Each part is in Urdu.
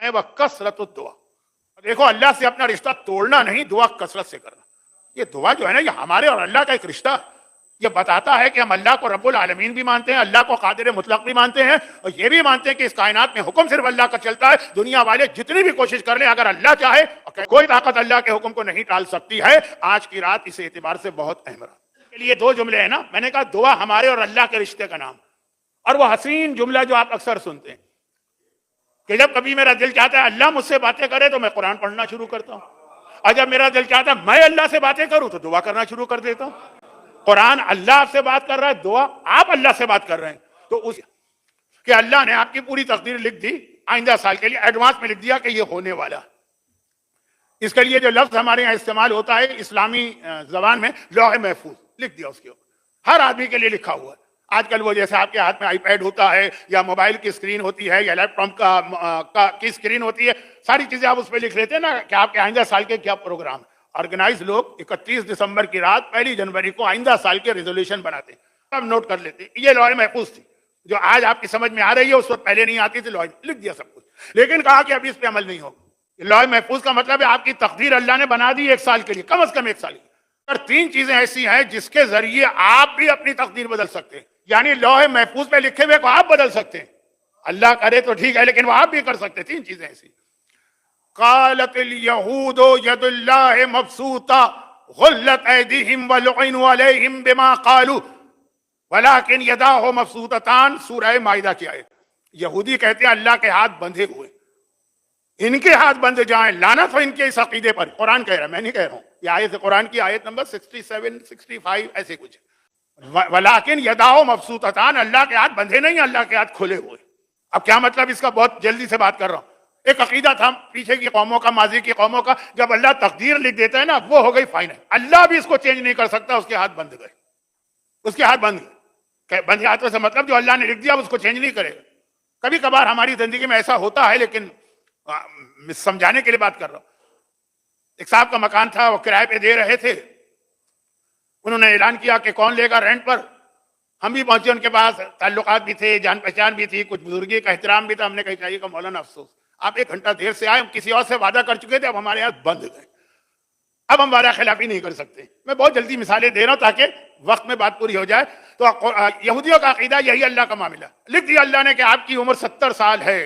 ہے وکثرت الدعا. دیکھو اللہ سے اپنا رشتہ توڑنا نہیں, دعا کثرت سے کرنا. یہ دعا جو ہے نا یہ ہمارے اور اللہ کا ایک رشتہ ہے. یہ بتاتا ہے کہ ہم اللہ کو رب العالمین بھی مانتے ہیں, اللہ کو قادر مطلق بھی مانتے ہیں, اور یہ بھی مانتے ہیں کہ اس کائنات میں حکم صرف اللہ کا چلتا ہے. دنیا والے جتنی بھی کوشش کر لیں, اگر اللہ چاہے کوئی طاقت اللہ کے حکم کو نہیں ٹال سکتی ہے. آج کی رات اس اعتبار سے بہت اہم رات کے لیے دو جملے ہیں نا. میں نے کہا دعا ہمارے اور اللہ کے رشتے کا نام, اور وہ حسین جملہ جو آپ اکثر سنتے ہیں کہ جب کبھی میرا دل چاہتا ہے اللہ مجھ سے باتیں کرے تو میں قرآن پڑھنا شروع کرتا ہوں, اور جب میرا دل چاہتا ہے میں اللہ سے باتیں کروں تو دعا کرنا شروع کر دیتا ہوں. قرآن اللہ آپ سے بات کر رہا ہے, دعا آپ اللہ سے بات کر رہے ہیں. تو اس کہ اللہ نے آپ کی پوری تقدیر لکھ دی, آئندہ سال کے لیے ایڈوانس میں لکھ دیا کہ یہ ہونے والا. اس کے لیے جو لفظ ہمارے یہاں استعمال ہوتا ہے اسلامی زبان میں, لوح محفوظ لکھ دیا اس کے اوپر, ہر آدمی کے لیے لکھا ہوا ہے. آج کل وہ جیسے آپ کے ہاتھ میں آئی پیڈ ہوتا ہے یا موبائل کی اسکرین ہوتی ہے یا لیپ ٹاپ کی اسکرین ہوتی ہے, ساری چیزیں آپ اس پہ لکھ لیتے ہیں نا کہ آپ کے آئندہ سال کے کیا پروگرام. آرگنائز لوگ 31 دسمبر کی رات 1 جنوری کو آئندہ سال کے ریزولوشن بناتے ہیں, سب نوٹ کر لیتے ہیں. یہ لوح محفوظ تھی جو آج آپ کی سمجھ میں آ رہی ہے, اس وقت پہلے نہیں آتی تھی. لوح لکھ دیا سب کچھ, لیکن کہا کہ ابھی اس پہ عمل نہیں ہوگا. لوح محفوظ کا مطلب ہے آپ کی تقدیر اللہ نے بنا دی 1 سال کے لیے, کم از کم 1 سال کی. اور 3 چیزیں ایسی ہیں جس کے ذریعے آپ بھی اپنی تقدیر بدل سکتے ہیں. یعنی لوح محفوظ پہ لکھے ہوئے کو آپ بدل سکتے ہیں. اللہ کرے تو ٹھیک ہے, لیکن وہ آپ بھی کر سکتے ہیں. 3 چیزیں ایسی. قالت الیہود ید اللہ مبسوطہ غلت ایدیہم ولعنوا علیہم بما قالوا ولکن یداہ مبسوطتان. سورہ مائدہ کی آیت. یہودی کہتے ہیں اللہ کے ہاتھ بندھے ہوئے, ان کے ہاتھ بندھ جائیں, لعنت ہو ان کے اس عقیدے پر. قرآن کہہ رہا ہے, میں نہیں کہہ رہا ہوں. یہ آیت قرآن کی آیت نمبر 67 65 ایسے کچھ. ولیکن یداہ مبسوطتان, اللہ کے ہاتھ بندھے نہیں, اللہ کے ہاتھ کھلے ہوئے. اب کیا مطلب اس کا, بہت جلدی سے بات کر رہا ہوں. ایک عقیدہ تھا پیچھے کی قوموں کا, ماضی کی قوموں کا, جب اللہ تقدیر لکھ دیتا ہے نا وہ ہو گئی فائنل. اللہ بھی اس کو چینج نہیں کر سکتا, اس کے ہاتھ بند گئے, اس کے ہاتھ بند گئے. بندے ہاتھوں سے مطلب جو اللہ نے لکھ دیا اس کو چینج نہیں کرے گا. کبھی کبھار ہماری زندگی میں ایسا ہوتا ہے, لیکن سمجھانے کے لیے بات کر رہا ہوں. ایک صاحب کا مکان تھا, وہ کرائے پہ دے رہے تھے. انہوں نے اعلان کیا کہ کون لے گا رینٹ پر. ہم بھی پہنچے ان کے پاس, تعلقات بھی تھے, جان پہچان بھی تھی, کچھ بزرگی کا احترام بھی تھا. ہم نے کہا چاہیے کہ مولانا افسوس آپ 1 گھنٹہ دیر سے آئے, ہم کسی اور سے وعدہ کر چکے تھے, اب ہمارے ہاتھ بند گئے, اب ہم وعدہ خلافی نہیں کر سکتے. میں بہت جلدی مثالیں دے رہا ہوں تاکہ وقت میں بات پوری ہو جائے. تو یہودیوں کا عقیدہ یہی اللہ کا معاملہ. لکھ دیا اللہ نے کہ آپ کی عمر 70 سال ہے.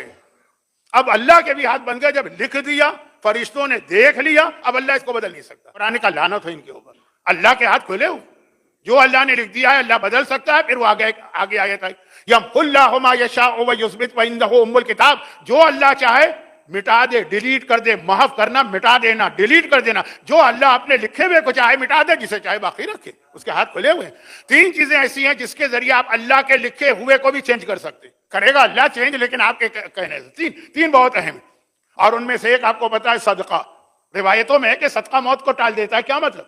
اب اللہ کے بھی ہاتھ بن گئے. جب لکھ دیا, فرشتوں نے دیکھ لیا, اب اللہ اس کو بدل نہیں سکتا. قرآن کا لعنت ہو ان کے اوپر. اللہ کے ہاتھ کھلے ہو, جو اللہ نے لکھ دیا ہے اللہ بدل سکتا ہے. پھر وہ آگے آیت ہے یمحو اللہ ما یشاء ویثبت وعندہ ام الکتاب. جو اللہ چاہے مٹا دے, ڈیلیٹ کر دے. محو کرنا, مٹا دینا, ڈیلیٹ کر دینا. جو اللہ اپنے لکھے ہوئے کو چاہے مٹا دے, جسے چاہے باقی رکھے. اس کے ہاتھ کھلے ہوئے ہیں. 3 چیزیں ایسی ہیں جس کے ذریعے آپ اللہ کے لکھے ہوئے کو بھی چینج کر سکتے. کرے گا اللہ چینج, لیکن آپ کے کہنے سے 3 بہت اہم ہیں. اور ان میں سے ایک آپ کو پتا ہے صدقہ. روایتوں میں ہے کہ صدقہ موت کو ٹال دیتا ہے. کیا مطلب؟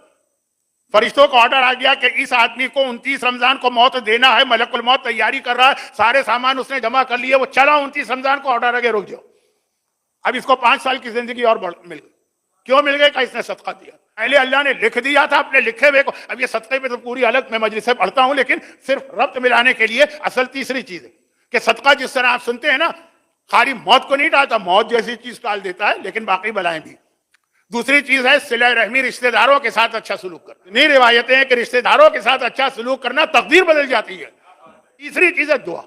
فرشتوں کو آرڈر آ گیا کہ اس آدمی کو 29 رمضان کو موت دینا ہے, ملک الموت تیاری کر رہا ہے, سارے سامان اس نے جمع کر لیے, وہ چلا 29 رمضان کو, آرڈر آگے رک جاؤ. اب اس کو 5 سال کی زندگی اور مل گئی. کیوں مل گئی؟ کہ اس نے صدقہ دیا. پہلے اللہ نے لکھ دیا تھا اپنے لکھے ہوئے کو. اب یہ صدقے پہ تو پوری الگ میں مجلس سے پڑھتا ہوں, لیکن صرف ربط ملانے کے لیے اصل تیسری چیز ہے کہ صدقہ جس طرح آپ سنتے ہیں نا, خالی موت کو نہیں ڈالتا, موت جیسی چیز ٹال دیتا ہے, لیکن باقی بلائیں بھی. دوسری چیز ہے صلہ رحمی, رشتہ داروں کے ساتھ اچھا سلوک کرنا. نہیں روایتیں ہیں کہ رشتہ داروں کے ساتھ اچھا سلوک کرنا تقدیر بدل جاتی ہے. تیسری چیز ہے دعا.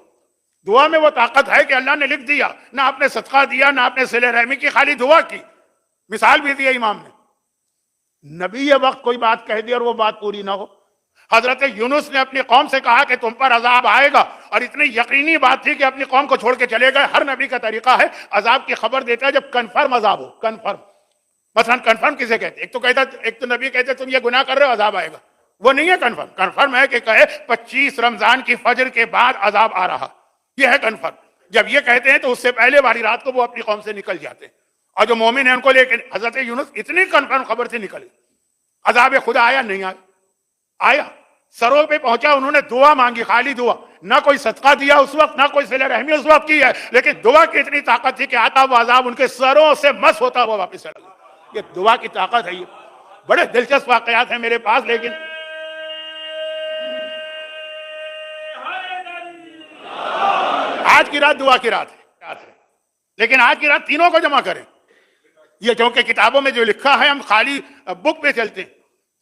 دعا میں وہ طاقت ہے کہ اللہ نے لکھ دیا, نہ آپ نے صدقہ دیا, نہ آپ نے صلہ رحمی کی, خالی دعا کی. مثال بھی دی امام نے. نبی یہ وقت کوئی بات کہہ دی اور وہ بات پوری نہ ہو. حضرت یونس نے اپنی قوم سے کہا کہ تم پر عذاب آئے گا, اور اتنی یقینی بات تھی کہ اپنی قوم کو چھوڑ کے چلے گئے. ہر نبی کا طریقہ ہے عذاب کی خبر دیتا ہے جب کنفرم عذاب ہو. کنفرم مثلا کنفرم کسے کہتے؟ ایک تو نبی کہتے تم یہ گناہ کر رہے ہو عذاب آئے گا, وہ نہیں ہے کنفرم. کنفرم ہے کہ کہے 25 رمضان کی فجر کے بعد عذاب آ رہا, یہ ہے کنفرم. جب یہ کہتے ہیں تو اس سے پہلے والی رات کو وہ اپنی قوم سے نکل جاتے ہیں, اور جو مومن ہیں ان کو لے کے. حضرت یونس اتنی کنفرم خبر سے نکلے. عذاب خدا آیا نہیں آیا؟ آیا. سروں پہ پہنچا, انہوں نے دعا مانگی, خالی دعا. نہ کوئی صدقہ دیا اس وقت, نہ کوئی صلہ رحمی اس وقت کی ہے, لیکن دعا کی اتنی طاقت تھی کہ آتا وہ عذاب ان کے سروں سے مس ہوتا ہوا واپس چلا گیا. یہ دعا کی طاقت ہے. یہ بڑے دلچسپ واقعات ہیں میرے پاس, لیکن آج کی رات دعا کی رات ہے. لیکن آج کی رات تینوں کو جمع کریں. یہ کیونکہ کتابوں میں جو لکھا ہے ہم خالی بک پہ چلتے ہیں.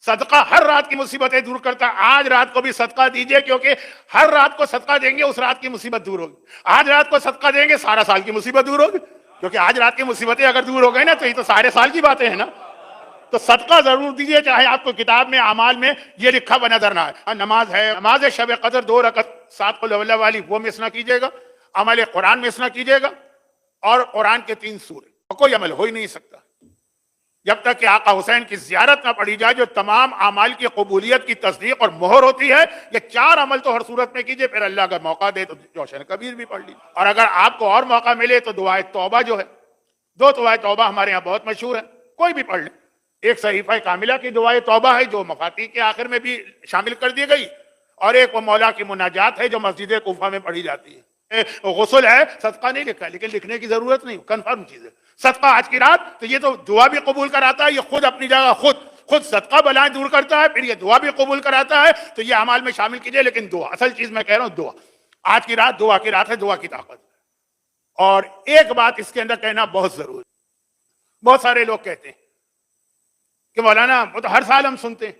صدقہ ہر رات کی مصیبتیں دور کرتا ہے. آج رات کو بھی صدقہ دیجئے, کیونکہ ہر رات کو صدقہ دیں گے اس رات کی مصیبت دور ہوگی. آج رات کو صدقہ دیں گے سارا سال کی مصیبت دور ہوگی, کیونکہ آج رات کی مصیبتیں اگر دور ہو گئی نا تو یہ تو سارے سال کی باتیں ہیں نا. تو صدقہ ضرور دیجئے, چاہے آپ کو کتاب میں اعمال میں یہ لکھا ہوا نظر نہ آئے. نماز ہے, نماز شب قدر 2 رکعت 7 قل اللہ والی, وہ مس نہ کیجیے گا. عمل قرآن مس نہ کیجیے گا, اور قرآن کے 3 سورے. کوئی عمل ہو ہی نہیں سکتا جب تک کہ آقا حسین کی زیارت نہ پڑھی جائے, جو تمام اعمال کی قبولیت کی تصدیق اور مہر ہوتی ہے. یہ 4 عمل تو ہر صورت میں کیجئے, پھر اللہ اگر موقع دے تو جوشن کبیر بھی پڑھ لیجیے. اور اگر آپ کو اور موقع ملے تو دعائے توبہ جو ہے, 2 دعائے توبہ ہمارے ہاں بہت مشہور ہیں, کوئی بھی پڑھ لیں. ایک صحیفہ کاملہ کی دعائے توبہ ہے جو مفاتیح کے آخر میں بھی شامل کر دی گئی, اور ایک وہ مولا کی مناجات ہے جو مسجد کوفہ میں پڑھی جاتی ہے. غسل ہے, صدقہ نہیں لکھا لیکن لکھنے کی ضرورت نہیں, کنفرم چیز ہے. صدقہ آج کی رات, تو یہ تو دعا بھی قبول کراتا ہے, یہ خود اپنی جگہ خود صدقہ بلائیں دور کرتا ہے, پھر یہ دعا بھی قبول کراتا ہے. تو یہ اعمال میں شامل کیجئے, لیکن دعا, اصل چیز میں کہہ رہا ہوں دعا. آج کی رات دعا کی رات ہے, دعا کی طاقت. اور ایک بات اس کے اندر کہنا بہت ضروری. بہت سارے لوگ کہتے ہیں کہ مولانا وہ تو ہر سال ہم سنتے ہیں,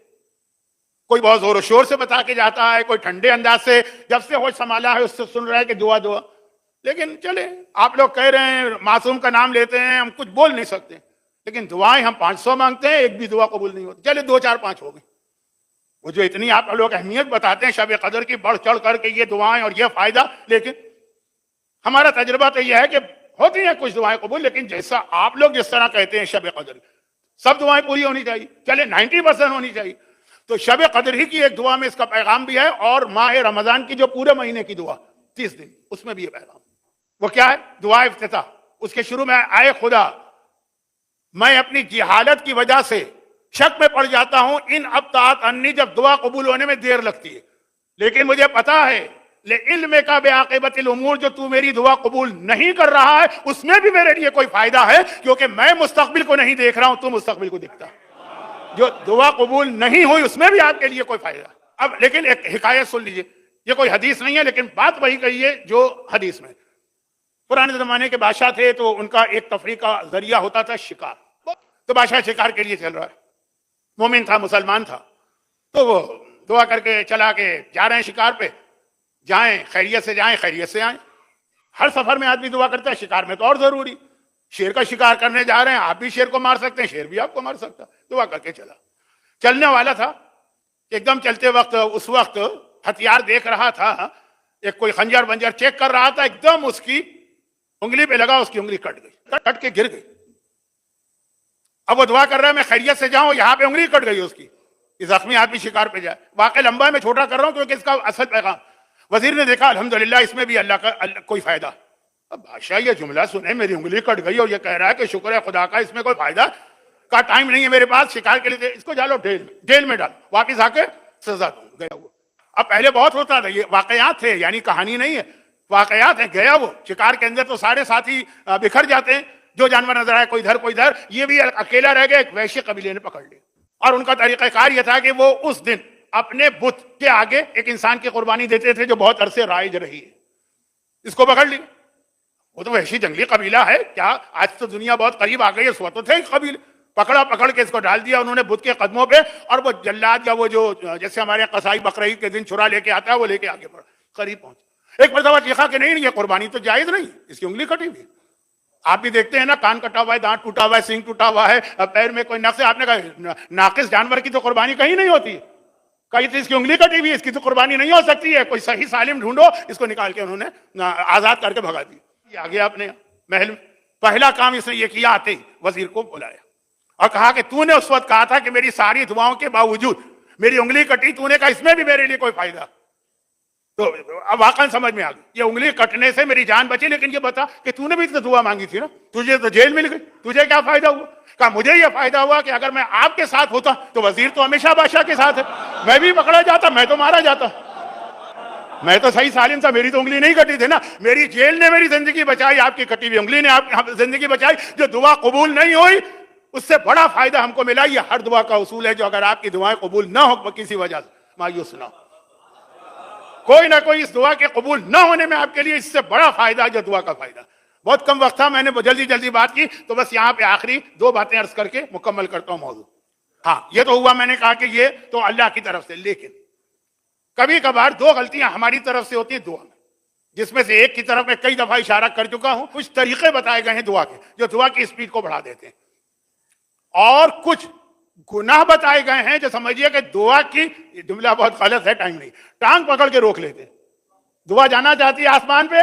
کوئی بہت زور و شور سے بتا کے جاتا ہے, کوئی ٹھنڈے انداز سے جب سے ہوش سنبھالا ہے اس سے سن رہا ہے کہ دعا دعا. لیکن چلے, آپ لوگ کہہ رہے ہیں معصوم کا نام لیتے ہیں, ہم کچھ بول نہیں سکتے, لیکن دعائیں ہم 500 مانگتے ہیں, ایک بھی دعا قبول نہیں ہوتی. چلے 2 4 5 ہو گئی. وہ جو اتنی آپ لوگ اہمیت بتاتے ہیں شب قدر کی, بڑھ چڑھ کر کے یہ دعائیں اور یہ فائدہ, لیکن ہمارا تجربہ تو یہ ہے کہ ہوتی ہیں کچھ دعائیں قبول, لیکن جیسا آپ لوگ جس طرح کہتے ہیں شب قدر سب دعائیں پوری ہونی چاہیے, چلے 90% ہونی چاہیے. تو شب قدر ہی کی ایک دعا میں اس کا پیغام بھی ہے, اور ماہ رمضان کی جو پورے مہینے کی دعا 30 دن, اس میں بھی یہ پیغام. وہ کیا ہے؟ دعا افتتاح. اس کے شروع میں آئے خدا, میں اپنی جہالت کی وجہ سے شک میں پڑ جاتا ہوں, ان ابطاعت انی, جب دعا قبول ہونے میں دیر لگتی ہے, لیکن مجھے پتا ہے علم کا بعاقبت الامور, جو تو میری دعا قبول نہیں کر رہا ہے اس میں بھی میرے لیے کوئی فائدہ ہے, کیونکہ میں مستقبل کو نہیں دیکھ رہا ہوں, تو مستقبل کو دیکھتا. جو دعا قبول نہیں ہوئی اس میں بھی آپ کے لیے کوئی فائدہ. اب لیکن ایک حکایت سن لیجئے, یہ کوئی حدیث نہیں ہے لیکن بات وہی کہی ہے جو حدیث میں. پرانے زمانے کے بادشاہ تھے, تو ان کا ایک تفریح کا ذریعہ ہوتا تھا شکار. تو بادشاہ شکار کے لیے چل رہا ہے, مومن تھا, مسلمان تھا, تو وہ دعا کر کے چلا کہ جا رہے ہیں شکار پہ, جائیں خیریت سے جائیں خیریت سے آئیں. ہر سفر میں آدمی دعا کرتا ہے, شکار میں تو اور ضروری. شیر کا شکار کرنے جا رہے ہیں, آپ بھی شیر کو مار سکتے ہیں, شیر بھی آپ کو مار سکتا. دعا کر کے چلا, چلنے والا تھا, ایک دم چلتے وقت اس وقت ہتھیار دیکھ رہا تھا, ایک کوئی خنجر بنجر چیک کر رہا تھا, ایک دم اس کی انگلی پہ لگا, اس کی انگلی کٹ گئی, کٹ کے گر گئی. اب وہ دعا کر رہا ہے میں خیریت سے جاؤں, یہاں پہ انگلی کٹ گئی اس کی, یہ زخمی آدمی شکار پہ جائے. واقعہ لمبا ہے, میں چھوٹا کر رہا ہوں کیونکہ اس کا اصل پیغام. وزیر نے دیکھا الحمدللہ اس میں بھی اللہ کا کوئی فائدہ. اب بادشاہ یہ جملہ سنے, میری انگلی کٹ گئی اور یہ کہہ رہا ہے کہ شکر ہے خدا کا, اس میں کوئی فائدہ کا ٹائم نہیں ہے میرے پاس شکار کے لیے, اس کو ڈالو جیل میں ڈال, واپس آ کے سزا دوں. گیا وہ. اب پہلے بہت ہوتا تھا, یہ واقعات تھے, یعنی کہانی نہیں ہے, واقعات ہیں. گیا وہ شکار کے اندر, تو سارے ساتھی بکھر جاتے ہیں, جو جانور نظر آئے کوئی ادھر کوئی ادھر, یہ بھی اکیلا رہ گیا. ایک ویشی قبیلے نے پکڑ لیا, اور ان کا طریقہ کار یہ تھا کہ وہ اس دن اپنے بت کے آگے ایک انسان کی قربانی دیتے تھے جو بہت عرصے رائج رہی ہے. اس کو پکڑ لی. وہ تو وحشی جنگلی قبیلہ ہے, کیا آج تو دنیا بہت قریب آ گئی ہے, اس وقت تو تھے قبیلے. پکڑ کے اس کو ڈال دیا انہوں نے بت کے قدموں پہ, اور وہ جلاد یا وہ جو جیسے ہمارے قصائی بقرعید کے دن چھرا لے کے آتا ہے, وہ لے کے آگے بڑھا, قریب پہنچ. ایک مرتبہ دیکھا کہ نہیں, یہ قربانی تو جائز نہیں, اس کی انگلی کٹی ہوئی. آپ بھی دیکھتے ہیں نا, کان کٹا ہوا ہے, دانت ٹوٹا ہوا ہے, سینگ ٹوٹا ہوا ہے, پیر میں کوئی نقص ہے. آپ نے کہا ناقص جانور کی تو قربانی کہیں نہیں ہوتی, کہیں تو اس کی انگلی کٹی ہوئی, اس کی تو قربانی نہیں ہو سکتی ہے, کوئی صحیح سالم ڈھونڈو. اس کو نکال کے انہوں نے آزاد کر کے بھگا دی. یہ آ گیا اپنے محل میں. پہلا کام اس نے یہ کیا, آتے ہی وزیر کو بلایا اور کہا کہ تو نے اس وقت کہا تھا کہ میری ساری دعاؤں کے باوجود میری انگلی کٹی, تو نے کہا اس میں بھی میرے لیے کوئی فائدہ. تو اب واقعا سمجھ میں آ گئی, یہ انگلی کٹنے سے میری جان بچی, لیکن یہ بتا کہ تو نے بھی تو دعا مانگی تھی نا, تجھے تو جیل مل گئی, تجھے کیا فائدہ ہوا؟ کہا مجھے یہ فائدہ ہوا کہ اگر میں آپ کے ساتھ ہوتا تو وزیر تو ہمیشہ بادشاہ کے ساتھ ہے, میں بھی پکڑا جاتا, میں تو مارا جاتا, میں تو صحیح سالم تھا, میری تو انگلی نہیں کٹی تھی نا. میری جیل نے میری زندگی بچائی, آپ کی کٹی ہوئی انگلی نے آپ کی زندگی بچائی. جو دعا قبول نہیں ہوئی اس سے بڑا فائدہ ہم کو ملا. یہ ہر دعا کا اصول ہے, جو اگر آپ کی دعائیں قبول نہ ہو کسی وجہ سے مایوس نہ ہو, کوئی نہ کوئی اس دعا کے قبول نہ ہونے میں آپ کے لیے اس سے بڑا فائدہ ہے جو دعا کا فائدہ. بہت کم وقت تھا, میں نے جلدی جلدی بات کی, تو بس یہاں پہ آخری 2 باتیں عرض کر کے مکمل کرتا ہوں موضوع. ہاں یہ تو ہوا, میں نے کہا کہ یہ تو اللہ کی طرف سے, لیکن کبھی کبھار 2 غلطیاں ہماری طرف سے ہوتی ہیں دعا میں, جس میں سے ایک کی طرف میں کئی دفعہ اشارہ کر چکا ہوں. کچھ طریقے بتائے گئے ہیں دعا کے جو دعا کی اسپیڈ کو بڑھا دیتے ہیں, اور کچھ گناہ بتائے گئے ہیں جو سمجھیے کہ دعا کی, جملہ بہت غلط ہے, ٹائم نہیں, ٹانگ پکڑ کے روک لیتے ہیں. دعا جانا چاہتی ہے آسمان پہ,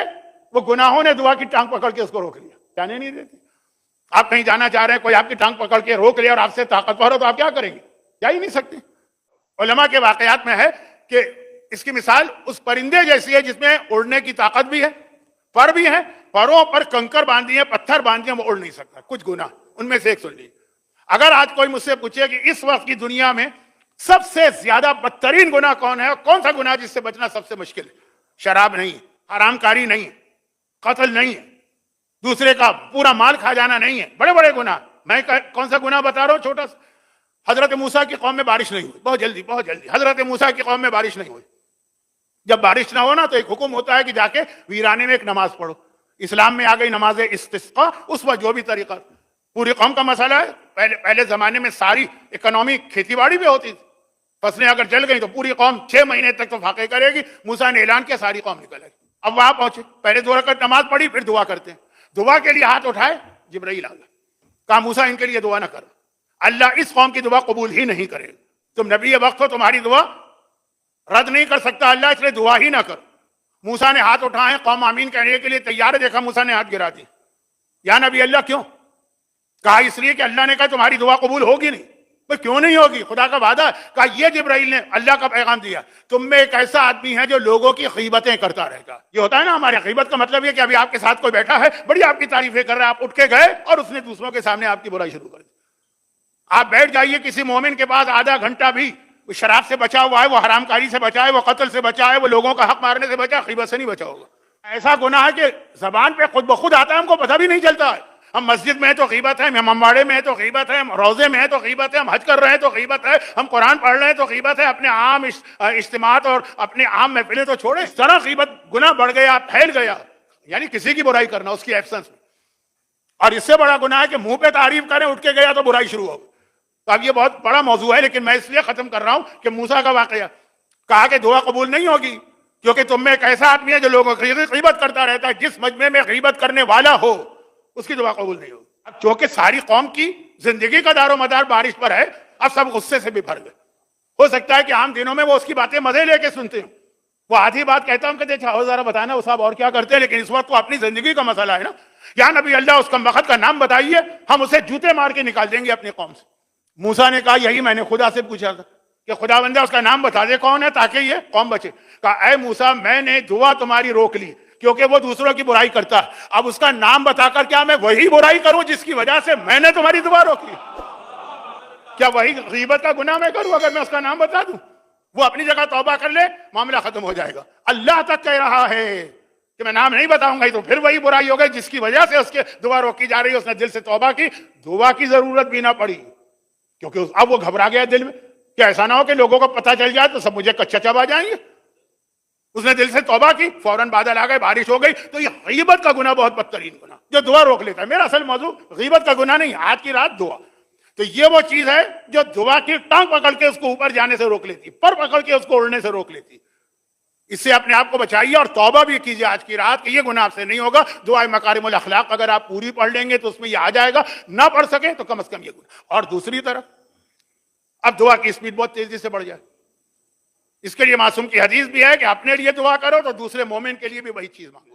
وہ گناہوں نے دعا کی ٹانگ پکڑ کے اس کو روک لیا, جانے نہیں دیتے. آپ کہیں جانا چاہ رہے ہیں, کوئی آپ کی ٹانگ پکڑ کے روک لیا اور آپ سے طاقتور ہو, تو آپ کیا کریں گے؟ جا ہی نہیں سکتے. علماء کے واقعات میں ہے کہ اس کی مثال اس پرندے جیسی ہے جس میں اڑنے کی طاقت بھی ہے, پر بھی ہے, پروں پر کنکر باندھی ہیں, پتھر باندھی ہیں, وہ اڑ نہیں سکتا. کچھ گناہ ان میں سے ایک سن لیجیے. اگر آج کوئی مجھ سے پوچھے کہ اس وقت کی دنیا میں سب سے زیادہ بدترین گناہ کون ہے, اور کون سا گناہ جس سے بچنا سب سے مشکل ہے؟ شراب نہیں ہے, حرام کاری نہیں ہے, قتل نہیں ہے, دوسرے کا پورا مال کھا جانا نہیں ہے, بڑے بڑے گناہ. میں کون سا گناہ بتا رہا ہوں, چھوٹا سا. حضرت موسیٰ کی قوم میں بارش نہیں ہوئی, بہت جلدی حضرت موسیٰ کی قوم میں بارش نہیں ہوئی. جب بارش نہ ہونا تو ایک حکم ہوتا ہے کہ جا کے ویرانے میں ایک نماز پڑھو. اسلام میں آ گئی نماز استسقاء. اس وقت جو بھی طریقہ, پوری قوم کا مسئلہ ہے. پہلے زمانے میں ساری اکنامی کھیتی باڑی پہ ہوتی تھی. فصلیں اگر جل گئی تو پوری قوم 6 مہینے تک تو فاقے کرے گی. موسیٰ نے اعلان کیا, ساری قوم نکل آئی. اب وہاں پہنچے, پہلے 2 رکعت نماز پڑھی, پھر دعا کرتے ہیں. دعا کے لیے ہاتھ اٹھائے, جبرائیل آ گیا, کہا موسیٰ ان کے لیے دعا نہ کر, اللہ اس قوم کی دعا قبول ہی نہیں کرے. تم نبی وقت ہو, تمہاری دعا رد نہیں کر سکتا اللہ, اس لیے دعا ہی نہ کر. موسیٰ نے ہاتھ اٹھائے, قوم آمین کہنے کے لیے تیار ہے. دیکھا موسیٰ نے ہاتھ گرا دی. یا نبی اللہ کیوں؟ کہا اس لیے کہ اللہ نے کہا تمہاری دعا قبول ہوگی نہیں. کیوں نہیں ہوگی؟ خدا کا وعدہ. کہا یہ جبرائیل نے اللہ کا پیغام دیا, تم میں ایک ایسا آدمی ہے جو لوگوں کی غیبتیں کرتا رہے گا. یہ ہوتا ہے نا ہمارے, غیبت کا مطلب یہ کہ ابھی آپ کے ساتھ کوئی بیٹھا ہے, بڑی آپ کی تعریفیں کر رہا ہے, آپ اٹھ کے گئے اور اس نے دوسروں کے سامنے آپ کی برائی شروع کر دی. آپ بیٹھ جائیے کسی مومن کے پاس آدھا گھنٹہ بھی, وہ شراب سے بچا ہوا ہے, وہ حرام کاری سے بچا ہے, وہ قتل سے بچا ہے, وہ لوگوں کا حق مارنے سے بچا ہے, غیبت سے نہیں بچا ہوگا. ایسا گناہ ہے کہ زبان پہ خود بخود آتا ہے, ہم کو پتہ بھی نہیں چلتا ہے. ہم مسجد میں ہیں تو غیبت ہے, ہم امباڑے میں ہیں تو غیبت ہے, ہم روزے میں ہیں تو غیبت ہے, ہم حج کر رہے ہیں تو غیبت ہے, ہم قرآن پڑھ رہے ہیں تو غیبت ہے, اپنے عام اجتماعات اور اپنے عام محفلیں تو چھوڑے. اس طرح غیبت گناہ بڑھ گیا, پھیل گیا, یعنی کسی کی برائی کرنا اس کی ایبسنس میں. اور اس سے بڑا گناہ ہے کہ منہ پہ تعریف کریں, اٹھ کے گیا تو برائی شروع ہو. تو اب یہ بہت بڑا موضوع ہے, لیکن میں اس لیے ختم کر رہا ہوں کہ موسیٰ کا واقعہ, کہا کہ دعا قبول نہیں ہوگی کیونکہ تم میں ایک ایسا آدمی ہے جو لوگوں کی غیبت کرتا رہتا ہے. جس مجمع میں غیبت کرنے والا ہو اس کی دعا قبول نہیں ہوگی. اب چونکہ ساری قوم کی زندگی کا دار و مدار بارش پر ہے, اب سب غصے سے بھی بھر گئے. ہو سکتا ہے کہ عام دنوں میں وہ اس کی باتیں مزے لے کے سنتے ہیں, وہ آدھی بات کہتا ہوں کہ دیکھا ذرا بتانا وہ صاحب اور کیا کرتے ہیں, لیکن اس وقت وہ اپنی زندگی کا مسئلہ ہے نا. یا نبی اللہ اس کمبخت کا نام بتائیے, ہم اسے جوتے مار کے نکال دیں گے اپنی قوم سے. موسیٰ نے کہا یہی میں نے خدا سے پوچھا تھا کہ خدا بندہ اس کا نام بتا دے کون ہے تاکہ یہ قوم بچے. کہا اے موسیٰ, میں نے دعا تمہاری روک لی کیونکہ وہ دوسروں کی برائی کرتا ہے. اب اس کا نام بتا کر کیا میں وہی برائی کروں جس کی وجہ سے میں نے تمہاری دعا روک لی؟ کیا وہی غیبت کا گناہ میں کروں اگر میں اس کا نام بتا دوں؟ وہ اپنی جگہ توبہ کر لے, معاملہ ختم ہو جائے گا. اللہ تک کہہ رہا ہے کہ میں نام نہیں بتاؤں گا, تو پھر وہی برائی ہو گئی جس کی وجہ سے اس کے دعا روکی جا رہی ہے. اس نے دل سے توبہ کی, دعا کی ضرورت بھی نہ پڑی کیونکہ اب وہ گھبرا گیا دل میں کہ ایسا نہ ہو کہ لوگوں کو پتہ چل جائے تو سب مجھے کچا چبا جائیں گے. اس نے دل سے توبہ کی, فوراً بادل آ گئے, بارش ہو گئی. تو یہ غیبت کا گناہ بہت بدترین گناہ جو دعا روک لیتا ہے. میرا اصل موضوع غیبت کا گناہ نہیں, آج کی رات دعا. تو یہ وہ چیز ہے جو دعا کی ٹانگ پکڑ کے اس کو اوپر جانے سے روک لیتی, پر پکڑ کے اس کو اڑنے سے روک لیتی. اس سے اپنے آپ کو بچائیے اور توبہ بھی کیجیے آج کی رات کہ یہ گناہ آپ سے نہیں ہوگا. دعائے مکارم الاخلاق اگر آپ پوری پڑھ لیں گے تو اس میں یہ آ جائے گا, نہ پڑھ سکیں تو کم از کم یہ گناہ. اور دوسری طرف اب دعا کی اسپیڈ بہت تیزی سے بڑھ جائے. اس کے لیے معصوم کی حدیث بھی ہے کہ اپنے لیے دعا کرو تو دوسرے مومن کے لیے بھی وہی چیز مانگو.